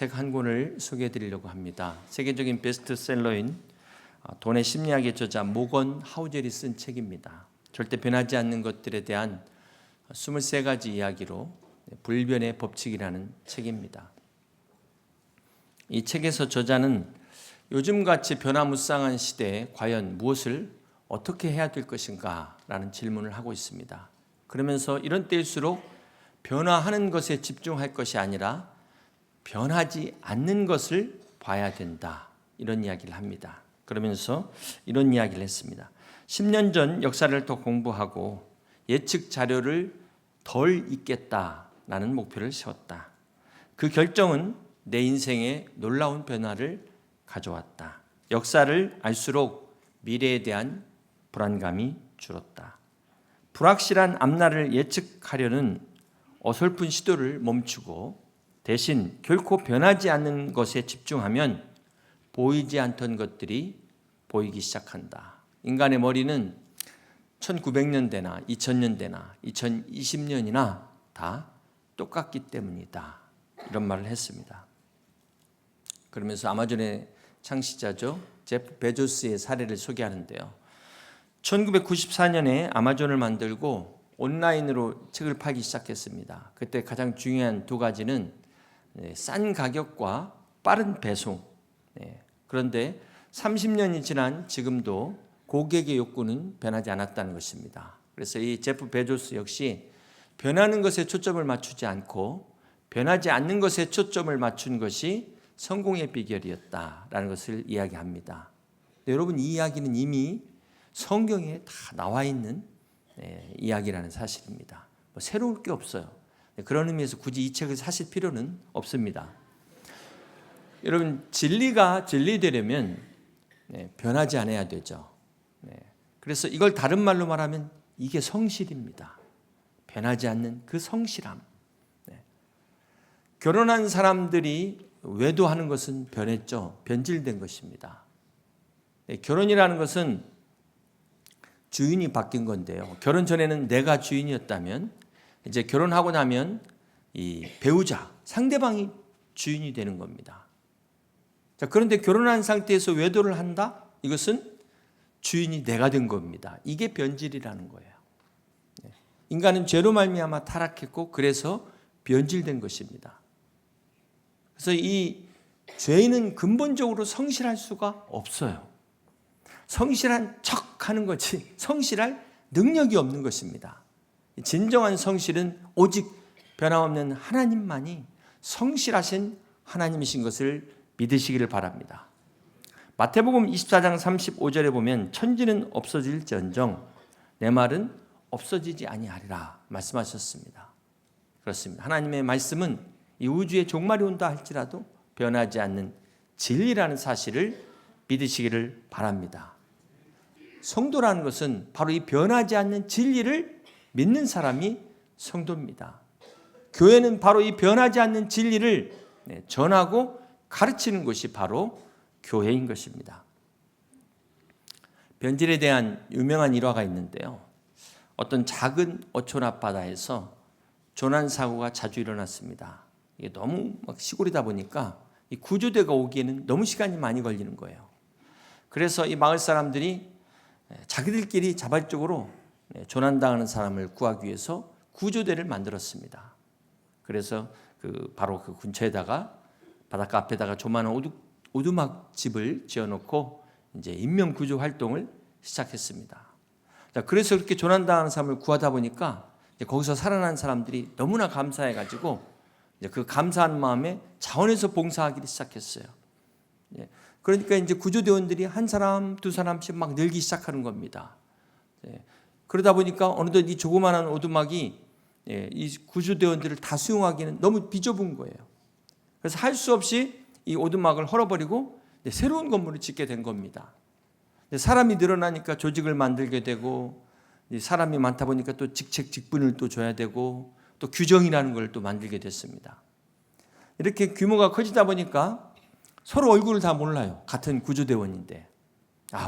책 한 권을 소개해 드리려고 합니다. 세계적인 베스트셀러인 돈의 심리학의 저자 모건 하우젤이 쓴 책입니다. 절대 변하지 않는 것들에 대한 23가지 이야기로 불변의 법칙이라는 책입니다. 이 책에서 저자는 요즘같이 변화무쌍한 시대에 과연 무엇을 어떻게 해야 될 것인가 라는 질문을 하고 있습니다. 그러면서 이런 때일수록 변화하는 것에 집중할 것이 아니라 변하지 않는 것을 봐야 된다, 이런 이야기를 합니다. 그러면서 이런 이야기를 했습니다. 10년 전 역사를 더 공부하고 예측 자료를 덜 잊겠다라는 목표를 세웠다. 그 결정은 내 인생에 놀라운 변화를 가져왔다. 역사를 알수록 미래에 대한 불안감이 줄었다. 불확실한 앞날을 예측하려는 어설픈 시도를 멈추고 대신 결코 변하지 않는 것에 집중하면 보이지 않던 것들이 보이기 시작한다. 인간의 머리는 1900년대나 2000년대나 2020년이나 다 똑같기 때문이다. 이런 말을 했습니다. 그러면서 아마존의 창시자죠, 제프 베조스의 사례를 소개하는데요. 1994년에 아마존을 만들고 온라인으로 책을 팔기 시작했습니다. 그때 가장 중요한 두 가지는 싼 가격과 빠른 배송. 그런데 30년이 지난 지금도 고객의 욕구는 변하지 않았다는 것입니다. 그래서 이 제프 베조스 역시 변하는 것에 초점을 맞추지 않고 변하지 않는 것에 초점을 맞춘 것이 성공의 비결이었다라는 것을 이야기합니다. 여러분, 이 이야기는 이미 성경에 다 나와 있는 이야기라는 사실입니다. 새로울 게 없어요. 그런 의미에서 굳이 이 책을 사실 필요는 없습니다. 여러분, 진리가 진리되려면 변하지 않아야 되죠. 그래서 이걸 다른 말로 말하면 이게 성실입니다. 변하지 않는 그 성실함. 결혼한 사람들이 외도하는 것은 변했죠. 변질된 것입니다. 결혼이라는 것은 주인이 바뀐 건데요. 결혼 전에는 내가 주인이었다면 이제 결혼하고 나면 이 배우자, 상대방이 주인이 되는 겁니다. 자, 그런데 결혼한 상태에서 외도를 한다? 이것은 주인이 내가 된 겁니다. 이게 변질이라는 거예요. 인간은 죄로 말미암아 타락했고 그래서 변질된 것입니다. 그래서 이 죄인은 근본적으로 성실할 수가 없어요. 성실한 척 하는 거지 성실할 능력이 없는 것입니다. 진정한 성실은 오직 변함없는 하나님만이 성실하신 하나님이신 것을 믿으시기를 바랍니다. 마태복음 24장 35절에 보면 천지는 없어질지언정 내 말은 없어지지 아니하리라 말씀하셨습니다. 그렇습니다. 하나님의 말씀은 이 우주의 종말이 온다 할지라도 변하지 않는 진리라는 사실을 믿으시기를 바랍니다. 성도라는 것은 바로 이 변하지 않는 진리를 믿는 사람이 성도입니다. 교회는 바로 이 변하지 않는 진리를 전하고 가르치는 것이 바로 교회인 것입니다. 변질에 대한 유명한 일화가 있는데요. 어떤 작은 어촌 앞바다에서 조난사고가 자주 일어났습니다. 이게 너무 시골이다 보니까 이 구조대가 오기에는 너무 시간이 많이 걸리는 거예요. 그래서 이 마을 사람들이 자기들끼리 자발적으로 조난당하는 사람을 구하기 위해서 구조대를 만들었습니다. 그래서 바로 그 근처에다가 바닷가 앞에다가 조만한 오두막 집을 지어놓고 이제 인명 구조 활동을 시작했습니다. 자, 그래서 그렇게 조난당하는 사람을 구하다 보니까 이제 거기서 살아난 사람들이 너무나 감사해가지고 이제 그 감사한 마음에 자원해서 봉사하기 시작했어요. 그러니까 이제 구조대원들이 한 사람, 두 사람씩 막 늘기 시작하는 겁니다. 그러다 보니까 어느덧 이 조그마한 오두막이 이 구조대원들을 다 수용하기는 너무 비좁은 거예요. 그래서 할 수 없이 이 오두막을 헐어버리고 새로운 건물을 짓게 된 겁니다. 사람이 늘어나니까 조직을 만들게 되고 사람이 많다 보니까 또 직책 직분을 또 줘야 되고 또 규정이라는 걸 또 만들게 됐습니다. 이렇게 규모가 커지다 보니까 서로 얼굴을 다 몰라요. 같은 구조대원인데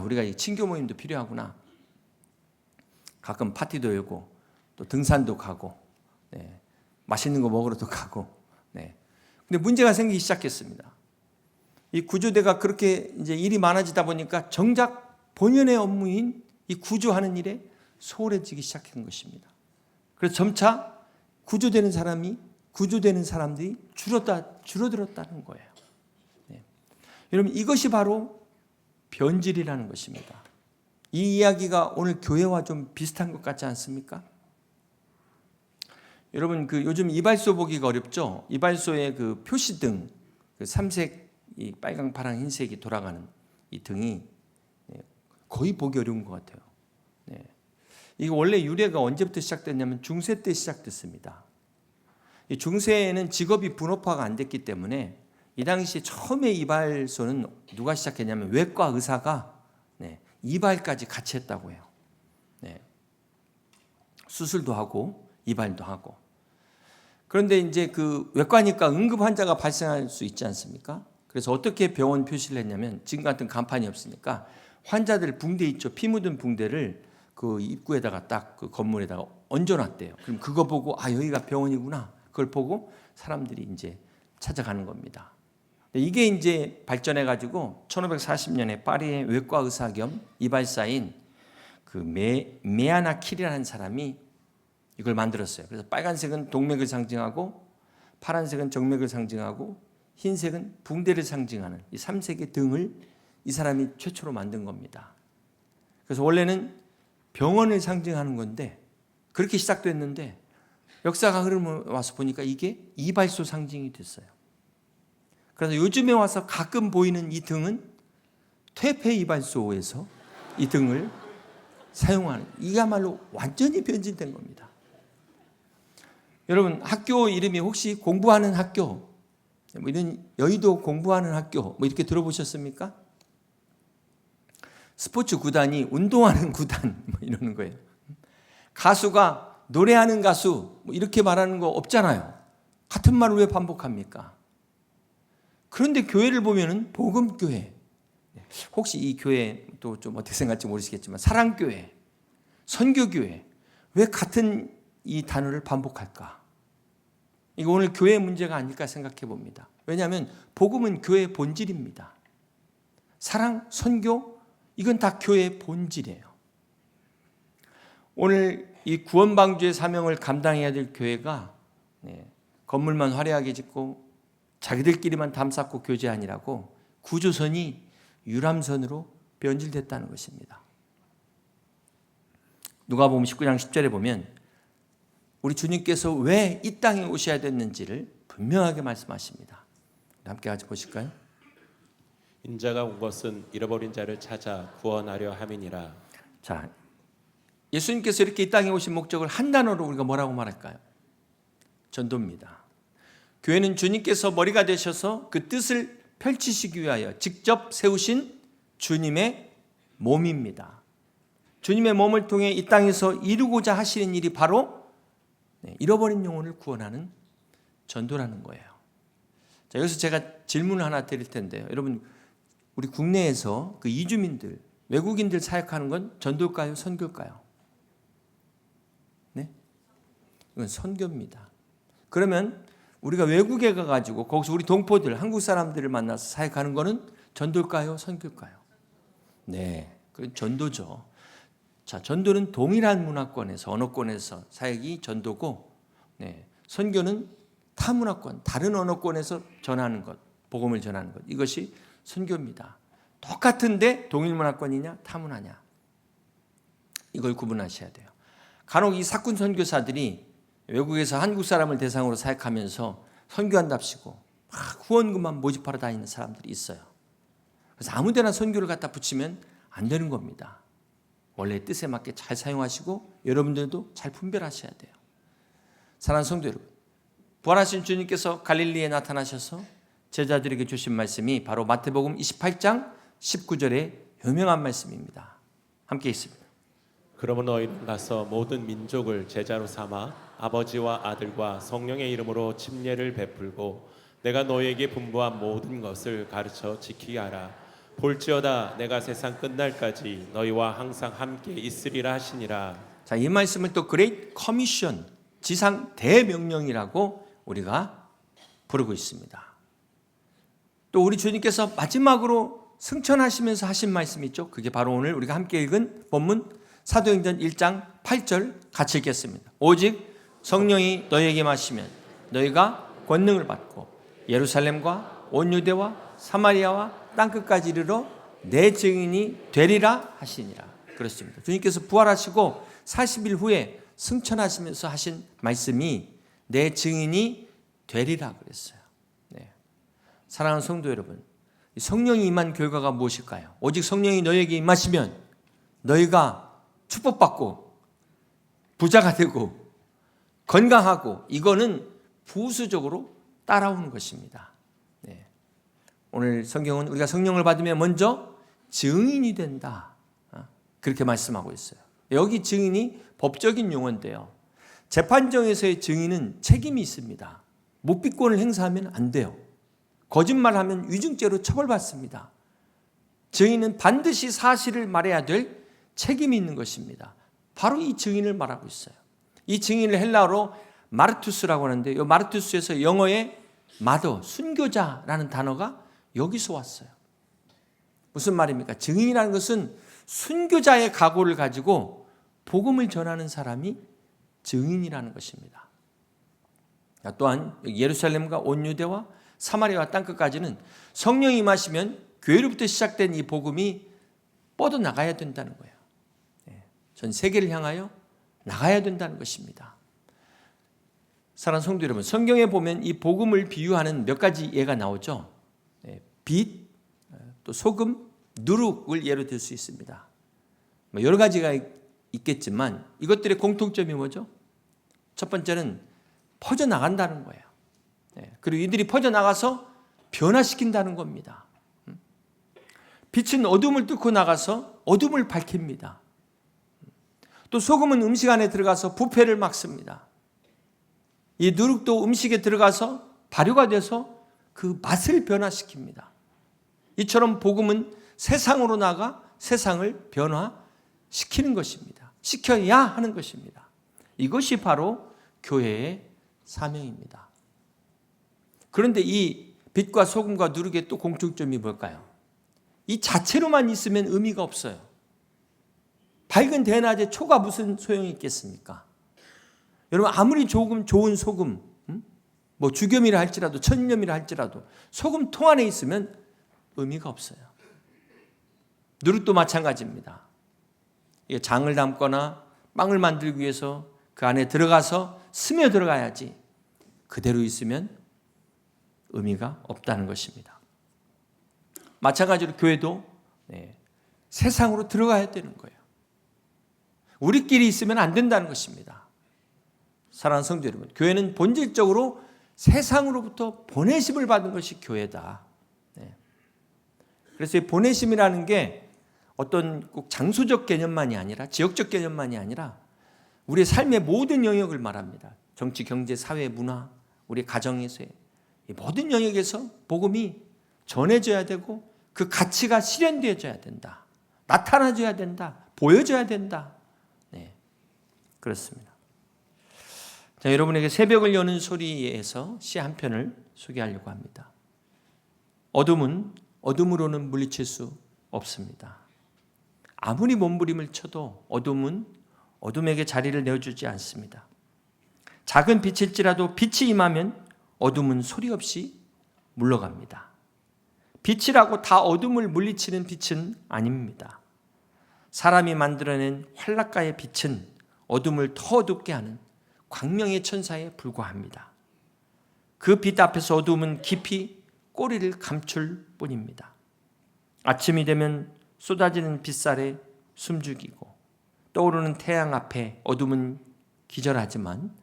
우리가 친교 모임도 필요하구나. 가끔 파티도 열고 또 등산도 가고 맛있는 거 먹으러도 가고 근데 문제가 생기기 시작했습니다. 이 구조대가 그렇게 이제 일이 많아지다 보니까 정작 본연의 업무인 이 구조하는 일에 소홀해지기 시작한 것입니다. 그래서 점차 구조되는 사람들이 줄어들었다는 거예요. 네. 여러분, 이것이 바로 변질이라는 것입니다. 이 이야기가 오늘 교회와 좀 비슷한 것 같지 않습니까? 여러분, 요즘 이발소 보기가 어렵죠? 이발소의 그 표시등, 그 삼색, 이 빨강, 파랑, 흰색이 돌아가는 이 등이 거의 보기 어려운 것 같아요. 네. 이거 원래 유래가 언제부터 시작됐냐면 중세 때 시작됐습니다. 이 중세에는 직업이 분업화가 안 됐기 때문에 이 당시에 처음에 이발소는 누가 시작했냐면 외과 의사가 이발까지 같이 했다고 해요. 수술도 하고 이발도 하고. 그런데 이제 그 외과니까 응급 환자가 발생할 수 있지 않습니까? 그래서 어떻게 병원 표시를 했냐면 지금 같은 간판이 없으니까 환자들 붕대 있죠. 피 묻은 붕대를 그 입구에다가 딱 그 건물에다가 얹어놨대요. 그럼 그거 보고 여기가 병원이구나. 그걸 보고 사람들이 이제 찾아가는 겁니다. 이게 이제 발전해가지고 1540년에 파리의 외과 의사 겸 이발사인 그 메아나 킬이라는 사람이 이걸 만들었어요. 그래서 빨간색은 동맥을 상징하고 파란색은 정맥을 상징하고 흰색은 붕대를 상징하는 이 3색의 등을 이 사람이 최초로 만든 겁니다. 그래서 원래는 병원을 상징하는 건데 그렇게 시작됐는데 역사가 흐르면 와서 보니까 이게 이발소 상징이 됐어요. 그래서 요즘에 와서 가끔 보이는 이 등은 퇴폐 이발소에서 이 등을 사용하는, 이야말로 완전히 변질된 겁니다. 여러분, 학교 이름이 혹시 공부하는 학교, 뭐 이런 여의도 공부하는 학교 뭐 이렇게 들어보셨습니까? 스포츠 구단이 운동하는 구단 뭐 이러는 거예요. 가수가 노래하는 가수 뭐 이렇게 말하는 거 없잖아요. 같은 말을 왜 반복합니까? 그런데 교회를 보면은 복음교회, 혹시 이 교회 또 좀 어떻게 생각할지 모르시겠지만 사랑교회, 선교교회, 왜 같은 이 단어를 반복할까? 이거 오늘 교회의 문제가 아닐까 생각해 봅니다. 왜냐하면 복음은 교회의 본질입니다. 사랑, 선교, 이건 다 교회의 본질이에요. 오늘 이 구원방주의 사명을 감당해야 될 교회가 건물만 화려하게 짓고 자기들끼리만 담 쌓고 교제하니라고 구조선이 유람선으로 변질됐다는 것입니다. 누가복음 19장 10절에 보면 우리 주님께서 왜 이 땅에 오셔야 됐는지를 분명하게 말씀하십니다. 함께 같이 보실까요? 인자가 온 것은 잃어버린 자를 찾아 구원하려 함이니라. 자, 예수님께서 이렇게 이 땅에 오신 목적을 한 단어로 우리가 뭐라고 말할까요? 전도입니다. 교회는 주님께서 머리가 되셔서 그 뜻을 펼치시기 위하여 직접 세우신 주님의 몸입니다. 주님의 몸을 통해 이 땅에서 이루고자 하시는 일이 바로 잃어버린 영혼을 구원하는 전도라는 거예요. 자, 여기서 제가 질문을 하나 드릴 텐데요. 여러분, 우리 국내에서 그 이주민들, 외국인들 사역하는 건 전도일까요? 선교일까요? 네? 이건 선교입니다. 그러면 우리가 외국에 가가지고 거기서 우리 동포들, 한국 사람들을 만나서 사역하는 거는 전도일까요? 선교일까요? 네, 그건 전도죠. 자, 전도는 동일한 문화권에서, 언어권에서 사역이 전도고, 선교는 타 문화권, 다른 언어권에서 전하는 것, 복음을 전하는 것, 이것이 선교입니다. 똑같은데 동일 문화권이냐, 타 문화냐, 이걸 구분하셔야 돼요. 간혹 이 사꾼 선교사들이 외국에서 한국 사람을 대상으로 사역하면서 선교한답시고 후원금만 모집하러 다니는 사람들이 있어요. 그래서 아무데나 선교를 갖다 붙이면 안 되는 겁니다. 원래 뜻에 맞게 잘 사용하시고 여러분들도 잘 분별하셔야 돼요. 사랑하는 성도 여러분, 부활하신 주님께서 갈릴리에 나타나셔서 제자들에게 주신 말씀이 바로 마태복음 28장 19절의 유명한 말씀입니다. 함께 있습니다. 그러면 너희는 가서 모든 민족을 제자로 삼아 아버지와 아들과 성령의 이름으로 침례를 베풀고 내가 너희에게 분부한 모든 것을 가르쳐 지키게 하라. 볼지어다 내가 세상 끝날까지 너희와 항상 함께 있으리라 하시니라. 자, 이 말씀을 또 그레이트 커미션, 지상 대명령이라고 우리가 부르고 있습니다. 또 우리 주님께서 마지막으로 승천하시면서 하신 말씀이 있죠. 그게 바로 오늘 우리가 함께 읽은 본문 사도행전 1장 8절 같이 읽겠습니다. 오직 성령이 너희에게 마시면 너희가 권능을 받고 예루살렘과 온 유대와 사마리아와 땅끝까지 이르러 내 증인이 되리라 하시니라. 그렇습니다. 주님께서 부활하시고 40일 후에 승천하시면서 하신 말씀이 내 증인이 되리라 그랬어요. 네. 사랑하는 성도 여러분, 성령이 임한 결과가 무엇일까요? 오직 성령이 너희에게 임하시면 너희가 축복받고 부자가 되고 건강하고, 이거는 부수적으로 따라오는 것입니다. 네. 오늘 성경은 우리가 성령을 받으면 먼저 증인이 된다, 그렇게 말씀하고 있어요. 여기 증인이 법적인 용어인데요, 재판정에서의 증인은 책임이 있습니다. 묵비권을 행사하면 안 돼요. 거짓말하면 위증죄로 처벌받습니다. 증인은 반드시 사실을 말해야 될 책임이 있는 것입니다. 바로 이 증인을 말하고 있어요. 이 증인을 헬라어로 마르투스라고 하는데, 이 마르투스에서 영어의 마더, 순교자라는 단어가 여기서 왔어요. 무슨 말입니까? 증인이라는 것은 순교자의 각오를 가지고 복음을 전하는 사람이 증인이라는 것입니다. 또한 예루살렘과 온 유대와 사마리아와 땅끝까지는 성령이 임하시면 교회로부터 시작된 이 복음이 뻗어나가야 된다는 거예요. 전 세계를 향하여 나가야 된다는 것입니다. 사랑하는 성도 여러분, 성경에 보면 이 복음을 비유하는 몇 가지 예가 나오죠. 빛, 또 소금, 누룩을 예로 들 수 있습니다. 여러 가지가 있겠지만 이것들의 공통점이 뭐죠? 첫 번째는 퍼져나간다는 거예요. 그리고 이들이 퍼져나가서 변화시킨다는 겁니다. 빛은 어둠을 뚫고 나가서 어둠을 밝힙니다. 또 소금은 음식 안에 들어가서 부패를 막습니다. 이 누룩도 음식에 들어가서 발효가 돼서 그 맛을 변화시킵니다. 이처럼 복음은 세상으로 나가 세상을 변화시키는 것입니다. 시켜야 하는 것입니다. 이것이 바로 교회의 사명입니다. 그런데 이 빛과 소금과 누룩의 또 공통점이 뭘까요? 이 자체로만 있으면 의미가 없어요. 밝은 대낮에 초가 무슨 소용이 있겠습니까? 여러분, 아무리 조금 좋은 소금, 뭐 주겸이라 할지라도 천념이라 할지라도 소금 통 안에 있으면 의미가 없어요. 누룩도 마찬가지입니다. 장을 담거나 빵을 만들기 위해서 그 안에 들어가서 스며 들어가야지, 그대로 있으면 의미가 없다는 것입니다. 마찬가지로 교회도 세상으로 들어가야 되는 거예요. 우리끼리 있으면 안 된다는 것입니다. 사랑하는 성도 여러분, 교회는 본질적으로 세상으로부터 보내심을 받은 것이 교회다. 그래서 이 보내심이라는 게 어떤 꼭 장소적 개념만이 아니라, 지역적 개념만이 아니라 우리의 삶의 모든 영역을 말합니다. 정치, 경제, 사회, 문화, 우리 가정에서의 이 모든 영역에서 복음이 전해져야 되고 그 가치가 실현되어져야 된다. 나타나줘야 된다. 보여줘야 된다. 그렇습니다. 자, 여러분에게 새벽을 여는 소리에서 시 한 편을 소개하려고 합니다. 어둠은 어둠으로는 물리칠 수 없습니다. 아무리 몸부림을 쳐도 어둠은 어둠에게 자리를 내어주지 않습니다. 작은 빛일지라도 빛이 임하면 어둠은 소리 없이 물러갑니다. 빛이라고 다 어둠을 물리치는 빛은 아닙니다. 사람이 만들어낸 활락가의 빛은 어둠을 더 어둡게 하는 광명의 천사에 불과합니다. 그 빛 앞에서 어둠은 깊이 꼬리를 감출 뿐입니다. 아침이 되면 쏟아지는 빛살에 숨죽이고 떠오르는 태양 앞에 어둠은 기절하지만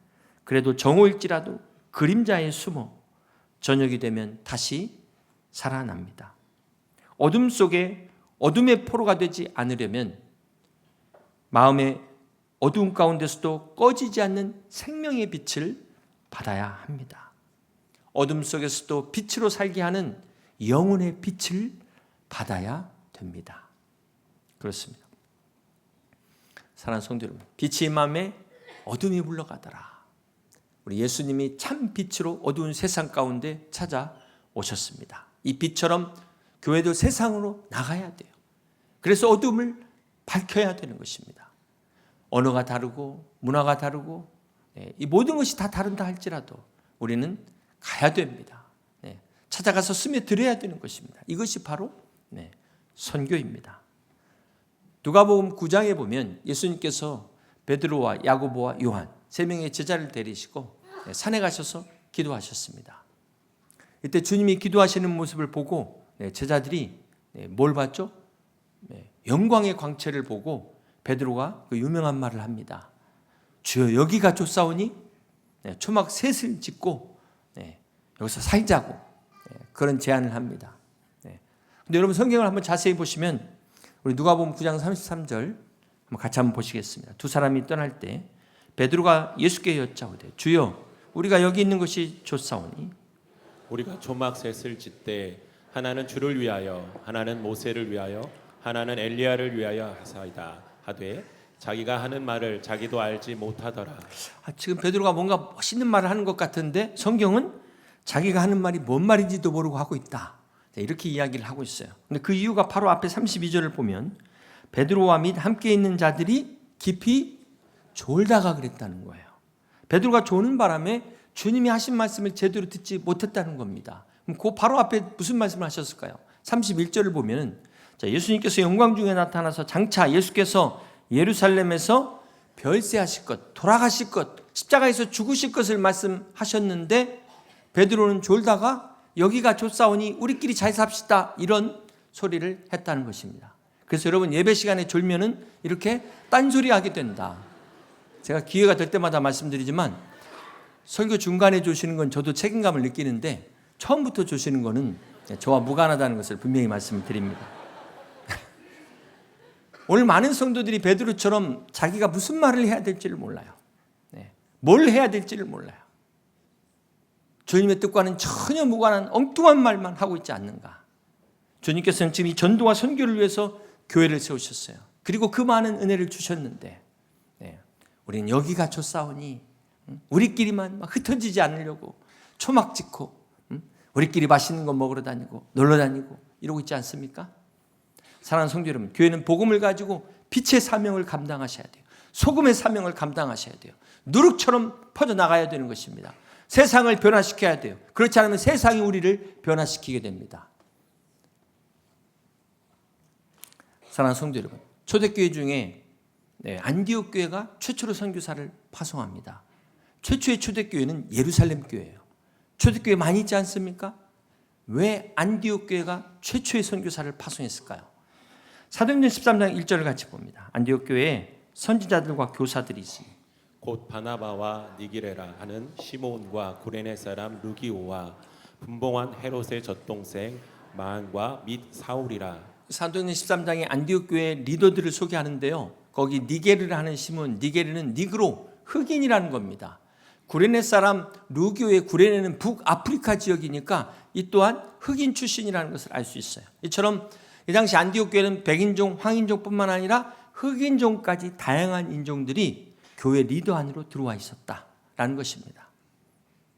그래도 정오일지라도 그림자에 숨어 저녁이 되면 다시 살아납니다. 어둠 속에 어둠의 포로가 되지 않으려면 마음의 어두운 가운데서도 꺼지지 않는 생명의 빛을 받아야 합니다. 어둠 속에서도 빛으로 살게 하는 영혼의 빛을 받아야 됩니다. 그렇습니다. 사랑하는 성도 여러분, 빛이 임함에 어둠이 물러가더라. 우리 우리 예수님이 참 빛으로 어두운 세상 가운데 찾아오셨습니다. 이 빛처럼 교회도 세상으로 나가야 돼요. 그래서 어둠을 밝혀야 되는 것입니다. 언어가 다르고 문화가 다르고 이 모든 것이 다 다른다 할지라도 우리는 가야 됩니다. 찾아가서 스며들어야 되는 것입니다. 이것이 바로 선교입니다. 누가복음 9장에 보면 예수님께서 베드로와 야고보와 요한 세 명의 제자를 데리시고 산에 가셔서 기도하셨습니다. 이때 주님이 기도하시는 모습을 보고 제자들이 뭘 봤죠? 영광의 광채를 보고 베드로가 그 유명한 말을 합니다. 주여 여기가 좋사오니 초막 셋을 짓고 여기서 살자고 그런 제안을 합니다. 근데 여러분 성경을 한번 자세히 보시면 우리 누가복음 9장 33절 한번 같이 한번 보시겠습니다. 두 사람이 떠날 때 베드로가 예수께 여짜오되 주여 우리가 여기 있는 것이 좋사오니 우리가 초막 셋을 짓되 하나는 주를 위하여 하나는 모세를 위하여 하나는 엘리야를 위하여 하사이다 하되 자기가 하는 말을 자기도 알지 못하더라. 지금 베드로가 뭔가 멋있는 말을 하는 것 같은데 성경은 자기가 하는 말이 뭔 말인지도 모르고 하고 있다. 이렇게 이야기를 하고 있어요. 근데 그 이유가 바로 앞에 32절을 보면 베드로와 및 함께 있는 자들이 깊이 졸다가 그랬다는 거예요. 베드로가 조는 바람에 주님이 하신 말씀을 제대로 듣지 못했다는 겁니다. 그럼 그 바로 앞에 무슨 말씀을 하셨을까요? 31절을 보면 예수님께서 영광 중에 나타나서 장차 예수께서 예루살렘에서 별세하실 것, 돌아가실 것, 십자가에서 죽으실 것을 말씀하셨는데 베드로는 졸다가 여기가 좋사오니 우리끼리 잘 삽시다 이런 소리를 했다는 것입니다. 그래서 여러분 예배 시간에 졸면은 이렇게 딴소리 하게 된다. 제가 기회가 될 때마다 말씀드리지만 설교 중간에 조시는 건 저도 책임감을 느끼는데 처음부터 조시는 거는 저와 무관하다는 것을 분명히 말씀을 드립니다. 오늘 많은 성도들이 베드로처럼 자기가 무슨 말을 해야 될지를 몰라요. 뭘 해야 될지를 몰라요. 주님의 뜻과는 전혀 무관한 엉뚱한 말만 하고 있지 않는가. 주님께서는 지금 이 전도와 선교를 위해서 교회를 세우셨어요. 그리고 그 많은 은혜를 주셨는데 우리는 여기가 좋사오니 우리끼리만 막 흩어지지 않으려고 초막 짓고 우리끼리 맛있는 거 먹으러 다니고 놀러 다니고 이러고 있지 않습니까? 사랑하는 성도 여러분, 교회는 복음을 가지고 빛의 사명을 감당하셔야 돼요. 소금의 사명을 감당하셔야 돼요. 누룩처럼 퍼져나가야 되는 것입니다. 세상을 변화시켜야 돼요. 그렇지 않으면 세상이 우리를 변화시키게 됩니다. 사랑하는 성도 여러분, 초대교회 중에 안디옥 교회가 최초로 선교사를 파송합니다. 최초의 초대교회는 예루살렘 교회예요. 초대교회 많이 있지 않습니까? 왜 안디옥 교회가 최초의 선교사를 파송했을까요? 사도행전 13장 1절을 같이 봅니다. 안디옥 교회에 선지자들과 교사들이 있으니 곧 바나바와 니기레라 하는 시몬과 구레네 사람 루기오와 분봉한 헤롯의 젖동생 마한과 및 사울이라. 사도행전 13장에 안디옥 교회 리더들을 소개하는데요. 거기 니게르를 하는 시몬, 니게르는 니그로, 흑인이라는 겁니다. 구레네 사람 루기오의 구레네는 북아프리카 지역이니까 이 또한 흑인 출신이라는 것을 알 수 있어요. 이처럼 이 당시 안디옥 교회는 백인종, 황인종뿐만 아니라 흑인종까지 다양한 인종들이 교회 리더 안으로 들어와 있었다라는 것입니다.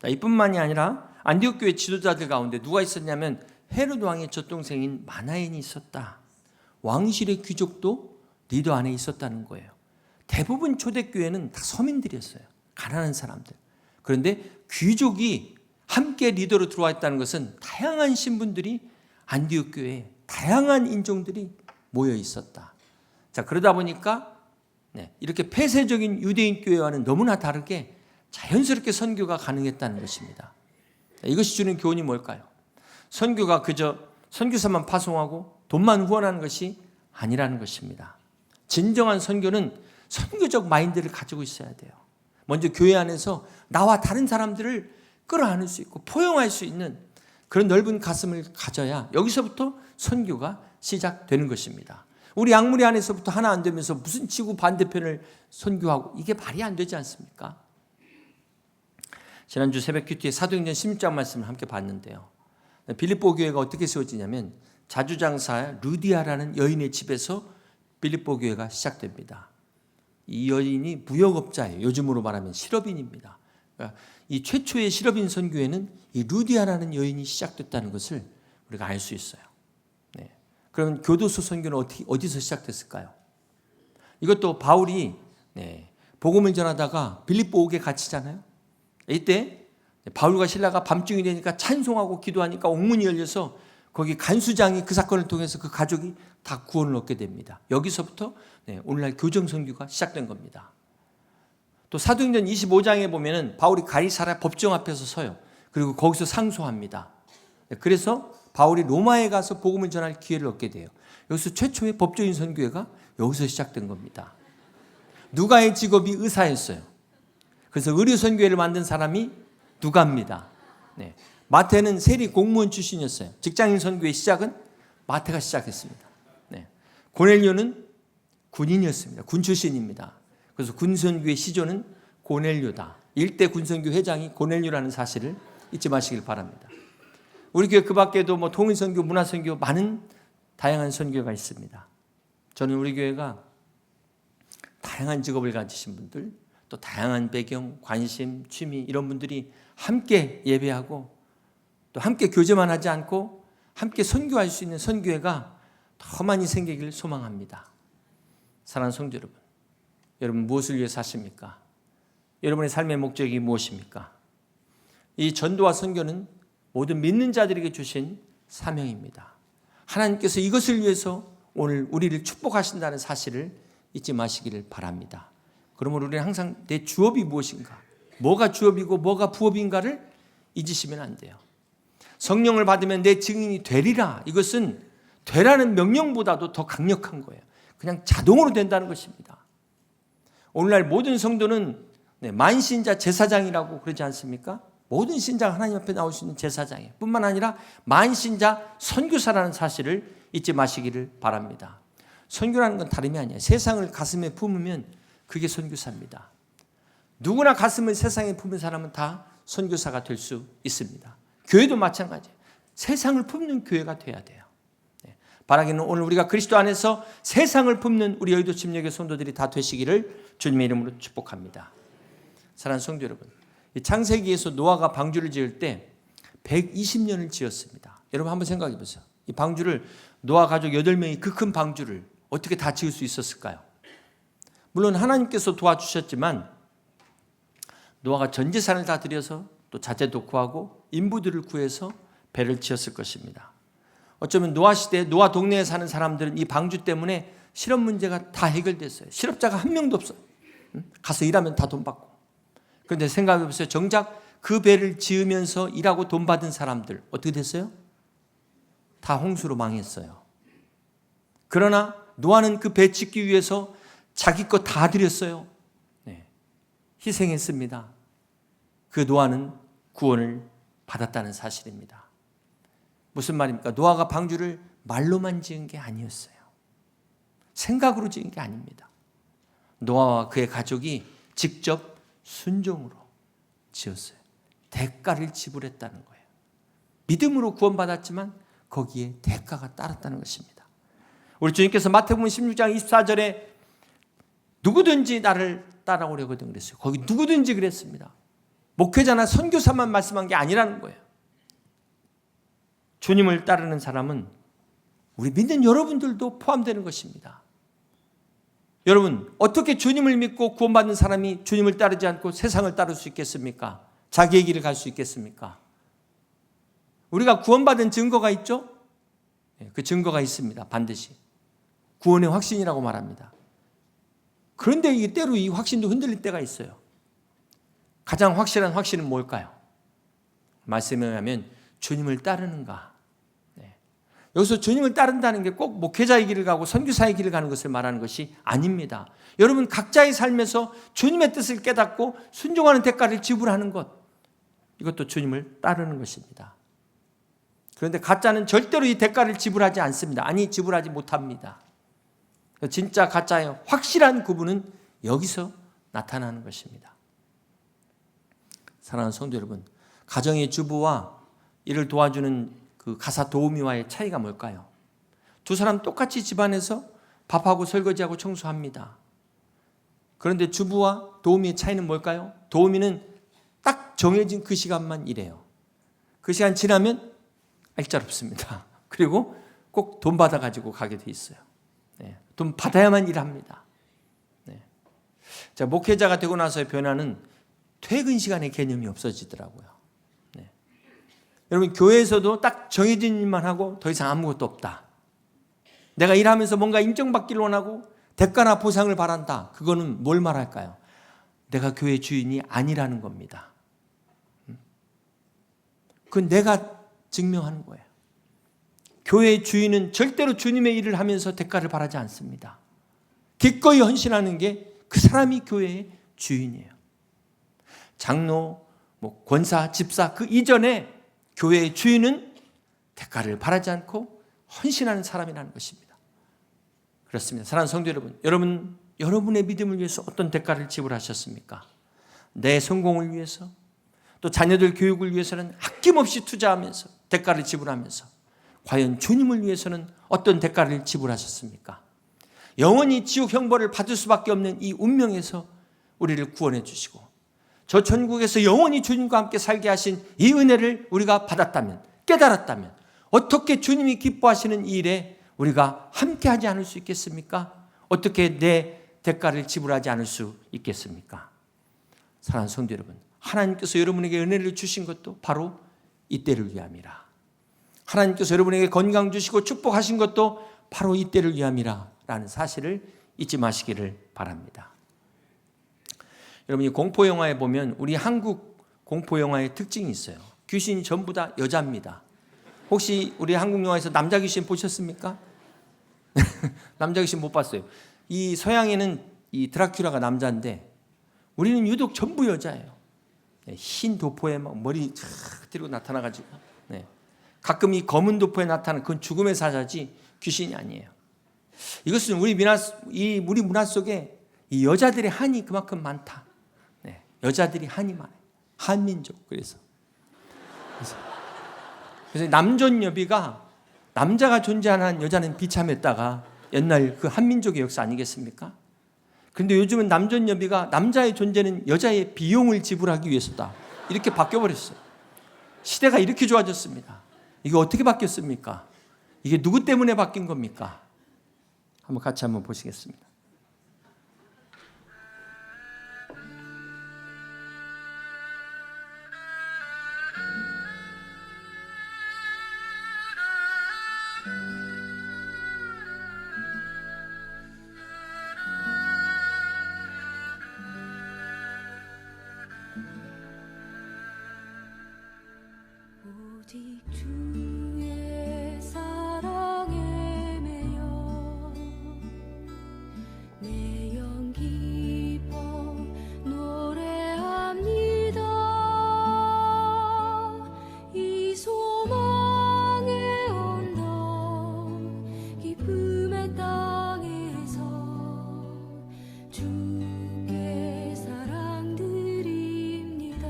이뿐만이 아니라 안디옥 교회 지도자들 가운데 누가 있었냐면 헤롯 왕의 젖동생인 마나엔이 있었다. 왕실의 귀족도 리더 안에 있었다는 거예요. 대부분 초대교회는 다 서민들이었어요. 가난한 사람들. 그런데 귀족이 함께 리더로 들어와 있다는 것은 다양한 신분들이 안디옥 교회에 다양한 인종들이 모여 있었다. 자, 그러다 보니까 이렇게 폐쇄적인 유대인 교회와는 너무나 다르게 자연스럽게 선교가 가능했다는 것입니다. 이것이 주는 교훈이 뭘까요? 선교가 그저 선교사만 파송하고 돈만 후원하는 것이 아니라는 것입니다. 진정한 선교는 선교적 마인드를 가지고 있어야 돼요. 먼저 교회 안에서 나와 다른 사람들을 끌어안을 수 있고 포용할 수 있는 그런 넓은 가슴을 가져야 여기서부터 선교가 시작되는 것입니다. 우리 양무리 안에서부터 하나 안 되면서 무슨 지구 반대편을 선교하고 이게 말이 안 되지 않습니까? 지난주 새벽 큐티에 사도행전 16장 말씀을 함께 봤는데요. 빌립보 교회가 어떻게 세워지냐면 자주장사 루디아라는 여인의 집에서 빌립보 교회가 시작됩니다. 이 여인이 무역업자예요. 요즘으로 말하면 실업인입니다. 그러니까 이 최초의 실업인 선교회는 이 루디아라는 여인이 시작됐다는 것을 우리가 알 수 있어요. 네. 그러면 교도소 선교는 어디서 시작됐을까요? 이것도 바울이 복음을 전하다가 빌립보 옥에 갇히잖아요. 이때 바울과 실라가 밤중이 되니까 찬송하고 기도하니까 옥문이 열려서 거기 간수장이 그 사건을 통해서 그 가족이 다 구원을 얻게 됩니다. 여기서부터 오늘날 교정 선교가 시작된 겁니다. 또 사도행전 25장에 보면은 바울이 가이사랴 법정 앞에서 서요. 그리고 거기서 상소합니다. 그래서 바울이 로마에 가서 복음을 전할 기회를 얻게 돼요. 여기서 최초의 법조인 선교회가 여기서 시작된 겁니다. 누가의 직업이 의사였어요. 그래서 의료 선교회를 만든 사람이 누가입니다. 네. 마태는 세리 공무원 출신이었어요. 직장인 선교의 시작은 마태가 시작했습니다. 네. 고넬료는 군인이었습니다. 군 출신입니다. 그래서 군선교의 시조는 고넬료다. 일대 군선교 회장이 고넬료라는 사실을 잊지 마시길 바랍니다. 우리 교회 그 밖에도 통일선교, 문화선교 많은 다양한 선교가 있습니다. 저는 우리 교회가 다양한 직업을 가지신 분들, 또 다양한 배경, 관심, 취미 이런 분들이 함께 예배하고 또 함께 교제만 하지 않고 함께 선교할 수 있는 선교회가 더 많이 생기길 소망합니다. 사랑하는 성도 여러분 무엇을 위해 사십니까? 여러분의 삶의 목적이 무엇입니까? 이 전도와 선교는 모든 믿는 자들에게 주신 사명입니다. 하나님께서 이것을 위해서 오늘 우리를 축복하신다는 사실을 잊지 마시기를 바랍니다. 그러므로 우리는 항상 내 주업이 무엇인가, 뭐가 주업이고 뭐가 부업인가를 잊으시면 안 돼요. 성령을 받으면 내 증인이 되리라. 이것은 되라는 명령보다도 더 강력한 거예요. 그냥 자동으로 된다는 것입니다. 오늘날 모든 성도는 만신자 제사장이라고 그러지 않습니까? 모든 신자가 하나님 앞에 나올 수 있는 제사장이에요. 뿐만 아니라 만신자 선교사라는 사실을 잊지 마시기를 바랍니다. 선교라는 건 다름이 아니에요. 세상을 가슴에 품으면 그게 선교사입니다. 누구나 가슴을 세상에 품은 사람은 다 선교사가 될 수 있습니다. 교회도 마찬가지예요. 세상을 품는 교회가 돼야 돼요. 바라기는 오늘 우리가 그리스도 안에서 세상을 품는 우리 여의도 침략의 성도들이 다 되시기를 주님의 이름으로 축복합니다. 사랑하는 성도 여러분, 이 창세기에서 노아가 방주를 지을 때 120년을 지었습니다. 여러분 한번 생각해 보세요. 이 방주를 노아 가족 8명이 그 큰 방주를 어떻게 다 지을 수 있었을까요? 물론 하나님께서 도와주셨지만 노아가 전 재산을 다 들여서 또 자재도 구하고 인부들을 구해서 배를 지었을 것입니다. 어쩌면 노아 시대에 노아 동네에 사는 사람들은 이 방주 때문에 실업 문제가 다 해결됐어요. 실업자가 한 명도 없어요. 가서 일하면 다 돈 받고. 그런데 생각해 보세요. 정작 그 배를 지으면서 일하고 돈 받은 사람들 어떻게 됐어요? 다 홍수로 망했어요. 그러나 노아는 그 배 짓기 위해서 자기 것 다 드렸어요. 희생했습니다. 그 노아는 구원을 받았다는 사실입니다. 무슨 말입니까? 노아가 방주를 말로만 지은 게 아니었어요. 생각으로 지은 게 아닙니다. 노아와 그의 가족이 직접 순종으로 지었어요. 대가를 지불했다는 거예요. 믿음으로 구원받았지만 거기에 대가가 따랐다는 것입니다. 우리 주님께서 마태복음 16장 24절에 누구든지 나를 따라오려거든 그랬어요. 거기 누구든지 그랬습니다. 목회자나 선교사만 말씀한 게 아니라는 거예요. 주님을 따르는 사람은 우리 믿는 여러분들도 포함되는 것입니다. 여러분, 어떻게 주님을 믿고 구원받는 사람이 주님을 따르지 않고 세상을 따를 수 있겠습니까? 자기의 길을 갈 수 있겠습니까? 우리가 구원받은 증거가 있죠? 그 증거가 있습니다. 반드시. 구원의 확신이라고 말합니다. 그런데 이게 때로 이 확신도 흔들릴 때가 있어요. 가장 확실한 확신은 뭘까요? 말씀에 의하면 주님을 따르는가? 여기서 주님을 따른다는 게 꼭 목회자의 길을 가고 선교사의 길을 가는 것을 말하는 것이 아닙니다. 여러분 각자의 삶에서 주님의 뜻을 깨닫고 순종하는 대가를 지불하는 것, 이것도 주님을 따르는 것입니다. 그런데 가짜는 절대로 이 대가를 지불하지 않습니다. 아니, 지불하지 못합니다. 진짜 가짜의 확실한 구분은 여기서 나타나는 것입니다. 사랑하는 성도 여러분, 가정의 주부와 이를 도와주는 그 가사 도우미와의 차이가 뭘까요? 두 사람 똑같이 집안에서 밥하고 설거지하고 청소합니다. 그런데 주부와 도우미의 차이는 뭘까요? 도우미는 딱 딱 정해진 그 시간만 일해요. 그 시간 지나면 알짤없습니다. 그리고 꼭 돈 받아가지고 가게 돼 있어요. 네, 돈 받아야만 일합니다. 네. 자, 목회자가 되고 나서의 변화는 퇴근 시간의 개념이 없어지더라고요. 네. 여러분, 교회에서도 딱 정해진 일만 하고 더 이상 아무것도 없다. 내가 일하면서 뭔가 인정받기를 원하고 대가나 보상을 바란다. 그거는 뭘 말할까요? 내가 교회 주인이 아니라는 겁니다. 그건 내가 증명하는 거예요. 교회의 주인은 절대로 주님의 일을 하면서 대가를 바라지 않습니다. 기꺼이 헌신하는 게 그 사람이 교회의 주인이에요. 장로, 권사, 집사 그 이전에 교회의 주인은 대가를 바라지 않고 헌신하는 사람이라는 것입니다. 그렇습니다. 사랑하는 성도 여러분, 여러분의 믿음을 위해서 어떤 대가를 지불하셨습니까? 내 성공을 위해서, 또 자녀들 교육을 위해서는 아낌없이 투자하면서 대가를 지불하면서, 과연 주님을 위해서는 어떤 대가를 지불하셨습니까? 영원히 지옥 형벌을 받을 수밖에 없는 이 운명에서 우리를 구원해 주시고 저 천국에서 영원히 주님과 함께 살게 하신 이 은혜를 우리가 받았다면, 깨달았다면 어떻게 주님이 기뻐하시는 이 일에 우리가 함께하지 않을 수 있겠습니까? 어떻게 내 대가를 지불하지 않을 수 있겠습니까? 사랑하는 성도 여러분, 하나님께서 여러분에게 은혜를 주신 것도 바로 이때를 위함이라. 하나님께서 여러분에게 건강 주시고 축복하신 것도 바로 이때를 위함이라 라는 사실을 잊지 마시기를 바랍니다. 여러분이 공포영화에 보면 우리 한국 공포영화의 특징이 있어요. 귀신이 전부 다 여자입니다. 혹시 우리 한국 영화에서 남자 귀신 보셨습니까? 남자 귀신 못 봤어요. 이 서양에는 이 드라큘라가 남자인데 우리는 유독 전부 여자예요. 흰 도포에 막 머리 쫙 들고 나타나가지고, 네. 가끔 이 검은 도포에 나타나는 그건 죽음의 사자지 귀신이 아니에요. 이것은 우리 문화 속에 이 여자들의 한이 그만큼 많다. 네. 여자들이 한이 많아요. 한민족. 그래서 남존여비가 남자가 존재하는 여자는 비참했다가 옛날 그 한민족의 역사 아니겠습니까? 그런데 요즘은 남존여비가 남자의 존재는 여자의 비용을 지불하기 위해서다. 이렇게 바뀌어버렸어요. 시대가 이렇게 좋아졌습니다. 이게 어떻게 바뀌었습니까? 이게 누구 때문에 바뀐 겁니까? 한번 같이 한번 보시겠습니다. 오직 주의 사랑에 매여 내 영 기뻐 노래합니다. 이 소망의 언덕 기쁨의 땅에서 주께 사랑 드립니다.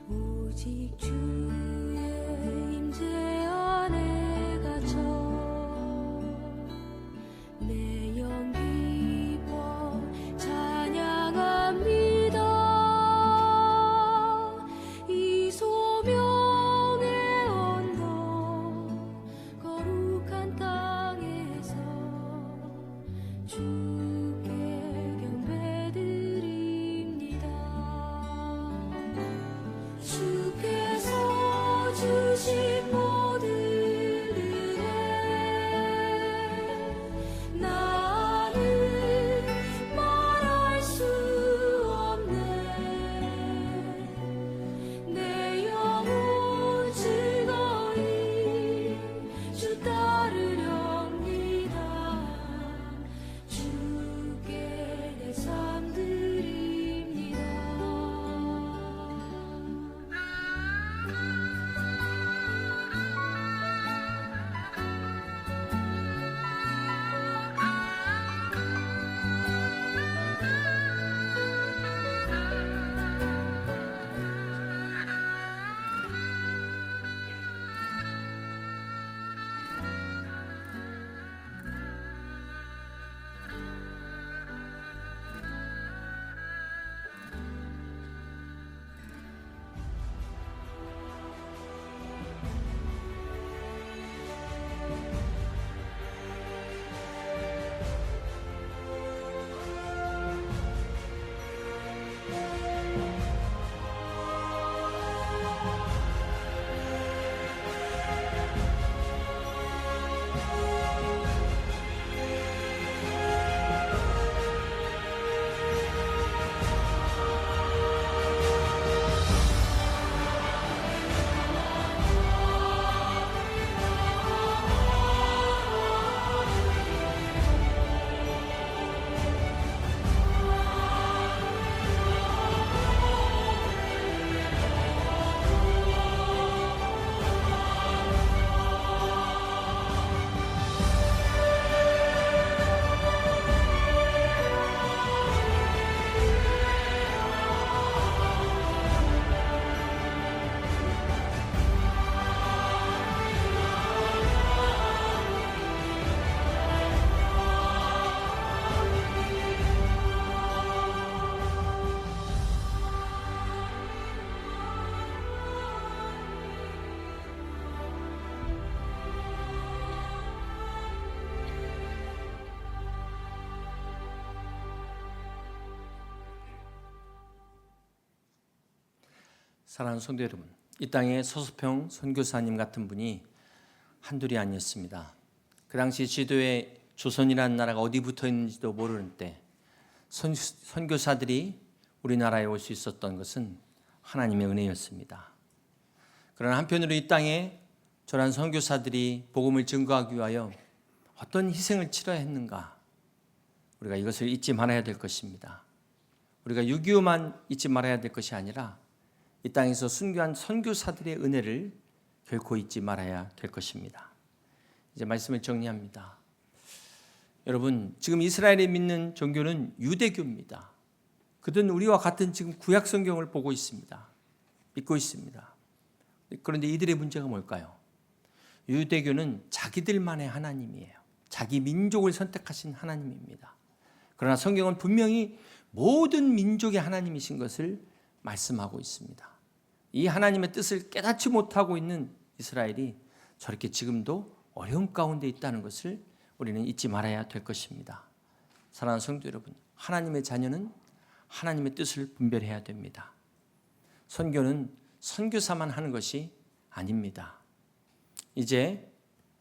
오직 주 사랑하는 성도 여러분, 이 땅에 서수평 선교사님 같은 분이 한둘이 아니었습니다. 그 당시 지도에 조선이라는 나라가 어디 붙어 있는지도 모르는 때 선교사들이 우리나라에 올 수 있었던 것은 하나님의 은혜였습니다. 그러나 한편으로 이 땅에 저런 선교사들이 복음을 증거하기 위하여 어떤 희생을 치러야 했는가, 우리가 이것을 잊지 말아야 될 것입니다. 우리가 6.25만 잊지 말아야 될 것이 아니라 이 땅에서 순교한 선교사들의 은혜를 결코 잊지 말아야 될 것입니다. 이제 말씀을 정리합니다. 여러분, 지금 이스라엘이 믿는 종교는 유대교입니다. 그들은 우리와 같은 지금 구약 성경을 보고 있습니다. 믿고 있습니다. 그런데 이들의 문제가 뭘까요? 유대교는 자기들만의 하나님이에요. 자기 민족을 선택하신 하나님입니다. 그러나 성경은 분명히 모든 민족의 하나님이신 것을 말씀하고 있습니다. 이 하나님의 뜻을 깨닫지 못하고 있는 이스라엘이 저렇게 지금도 어려움 가운데 있다는 것을 우리는 잊지 말아야 될 것입니다. 사랑하는 성도 여러분, 하나님의 자녀는 하나님의 뜻을 분별해야 됩니다. 선교는 선교사만 하는 것이 아닙니다. 이제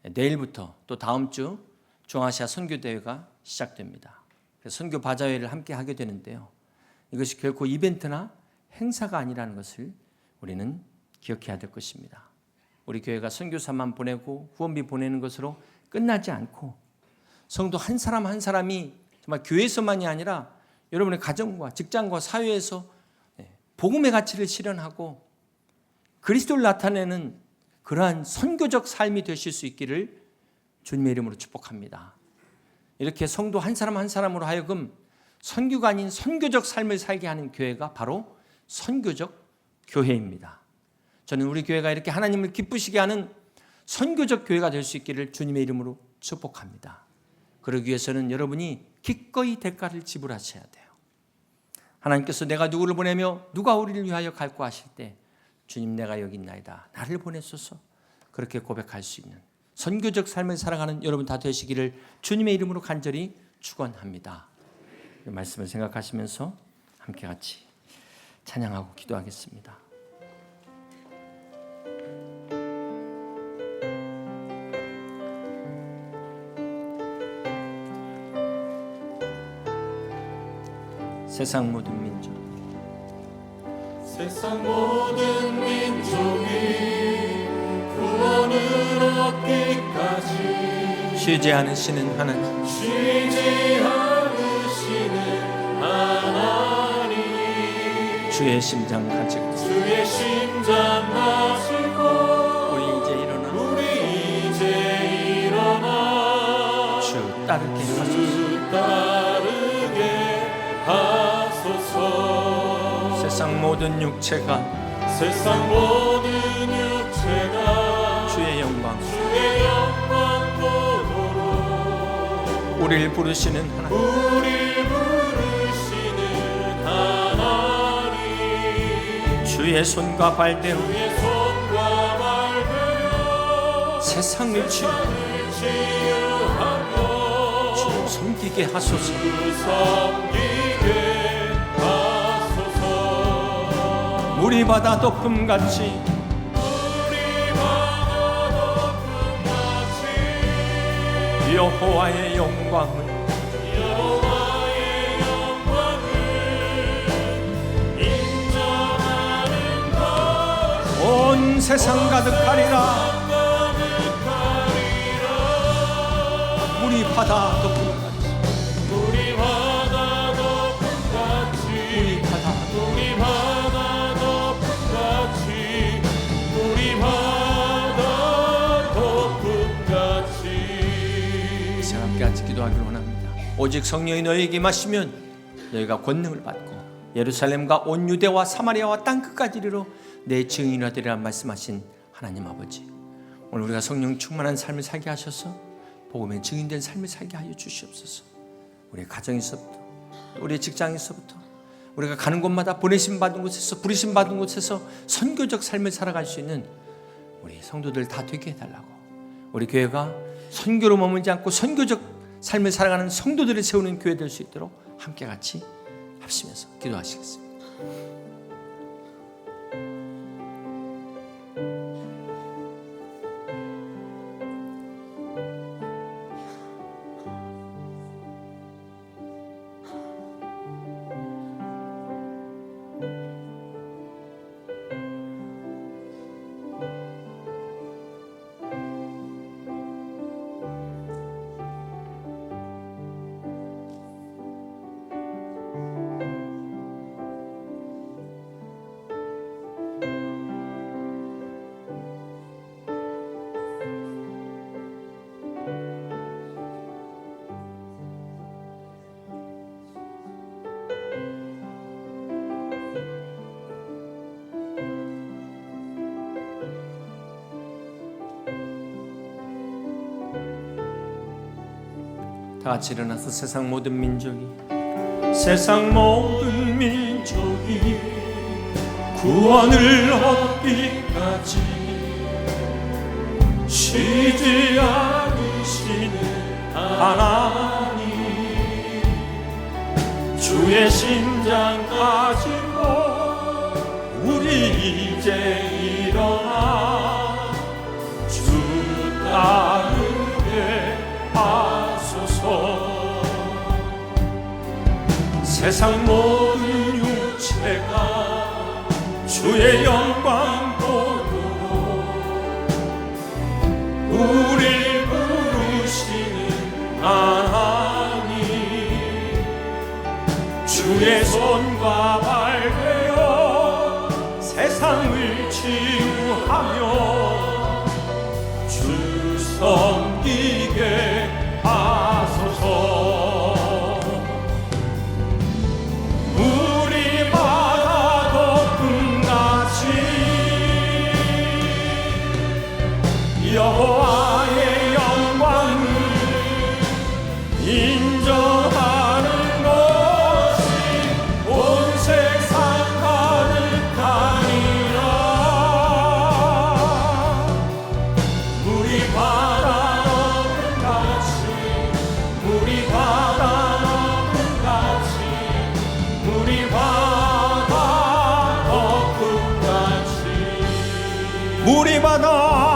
내일부터 또 다음 주 중아시아 선교대회가 시작됩니다. 그래서 선교 바자회를 함께 하게 되는데요. 이것이 결코 이벤트나 행사가 아니라는 것을 우리는 기억해야 될 것입니다. 우리 교회가 선교사만 보내고 후원비 보내는 것으로 끝나지 않고 성도 한 사람 한 사람이 정말 교회에서만이 아니라 여러분의 가정과 직장과 사회에서 복음의 가치를 실현하고 그리스도를 나타내는 그러한 선교적 삶이 되실 수 있기를 주님의 이름으로 축복합니다. 이렇게 성도 한 사람 한 사람으로 하여금 선교가 아닌 선교적 삶을 살게 하는 교회가 바로 선교적 교회입니다. 저는 우리 교회가 이렇게 하나님을 기쁘시게 하는 선교적 교회가 될 수 있기를 주님의 이름으로 축복합니다. 그러기 위해서는 여러분이 기꺼이 대가를 지불하셔야 돼요. 하나님께서 내가 누구를 보내며 누가 우리를 위하여 갈고 하실 때 주님, 내가 여기 있나이다, 나를 보내소서, 그렇게 고백할 수 있는 선교적 삶을 살아가는 여러분 다 되시기를 주님의 이름으로 간절히 축원합니다. 이 말씀을 생각하시면서 함께 같이 찬양하고 기도하겠습니다. 세상 모든 민족, 세상 모든 민족이 구원을 얻기까지 쉬지 않으시는 하나님, 쉬지 않으시는 하나님, 주의 심장 가지고 주의 심장 가지고 우리 이제 일어나 주 따르게 하소서. 따르게 하소서. 세상 모든 육체가 세상 모든 육체가 주의 영광, 주의 영광 보도록 우리를 부르시는 하나님, 우리 부르시는 하나님, 주의 손과 발대로 주의 손과 발대로 세상을 치유하며 주 섬기게 하소서. 섬기게 하소서. 물이 바다 덮음같이 여호와의 영광을 인정하는 것 온 세상 가득하리라. 물이 바다 덮음같이 우리 바다 덮음같이 우리 바다 우리 바다 덮음같이 우리 바다 덮음같이 이제 함께 같이 기도하기를 원합니다. 오직 성령이 너희에게 마시면 너희가 권능을 받고 예루살렘과 온 유대와 사마리아와 땅 끝까지 이르러 내 증인이 되리라 말씀하신 하나님 아버지, 오늘 우리가 성령 충만한 삶을 살게 하셔서 복음의 증인된 삶을 살게 하여 주시옵소서. 우리의 가정에서부터, 우리의 직장에서부터, 우리가 가는 곳마다 보내심 받은 곳에서, 부르심 받은 곳에서 선교적 삶을 살아갈 수 있는 우리 성도들 다 되게 해달라고, 우리 교회가 선교로 머물지 않고 선교적 삶을 살아가는 성도들을 세우는 교회 될 수 있도록 함께 같이 합심해서 기도하시겠습니다. 다 같이 일어나서 세상 모든 민족이 구원을 얻기까지 쉬지 않으시는 하나님, 주의 심장 가지고 우리 이제 일어나 주 따르게 하소서. 세상 모든 육체가 주의 영광 보도록 우릴 부르시는 하나님, 주의 손과 발 되어 세상을 치유하며 주 섬기게 하소서. 여호와의 영광을 인정하는 것이 온 세상 가득하니라. 물이 바다 넘은 같이, 물이 바다 넘은 같이, 물이 바다 덮은 같이, 물이 바다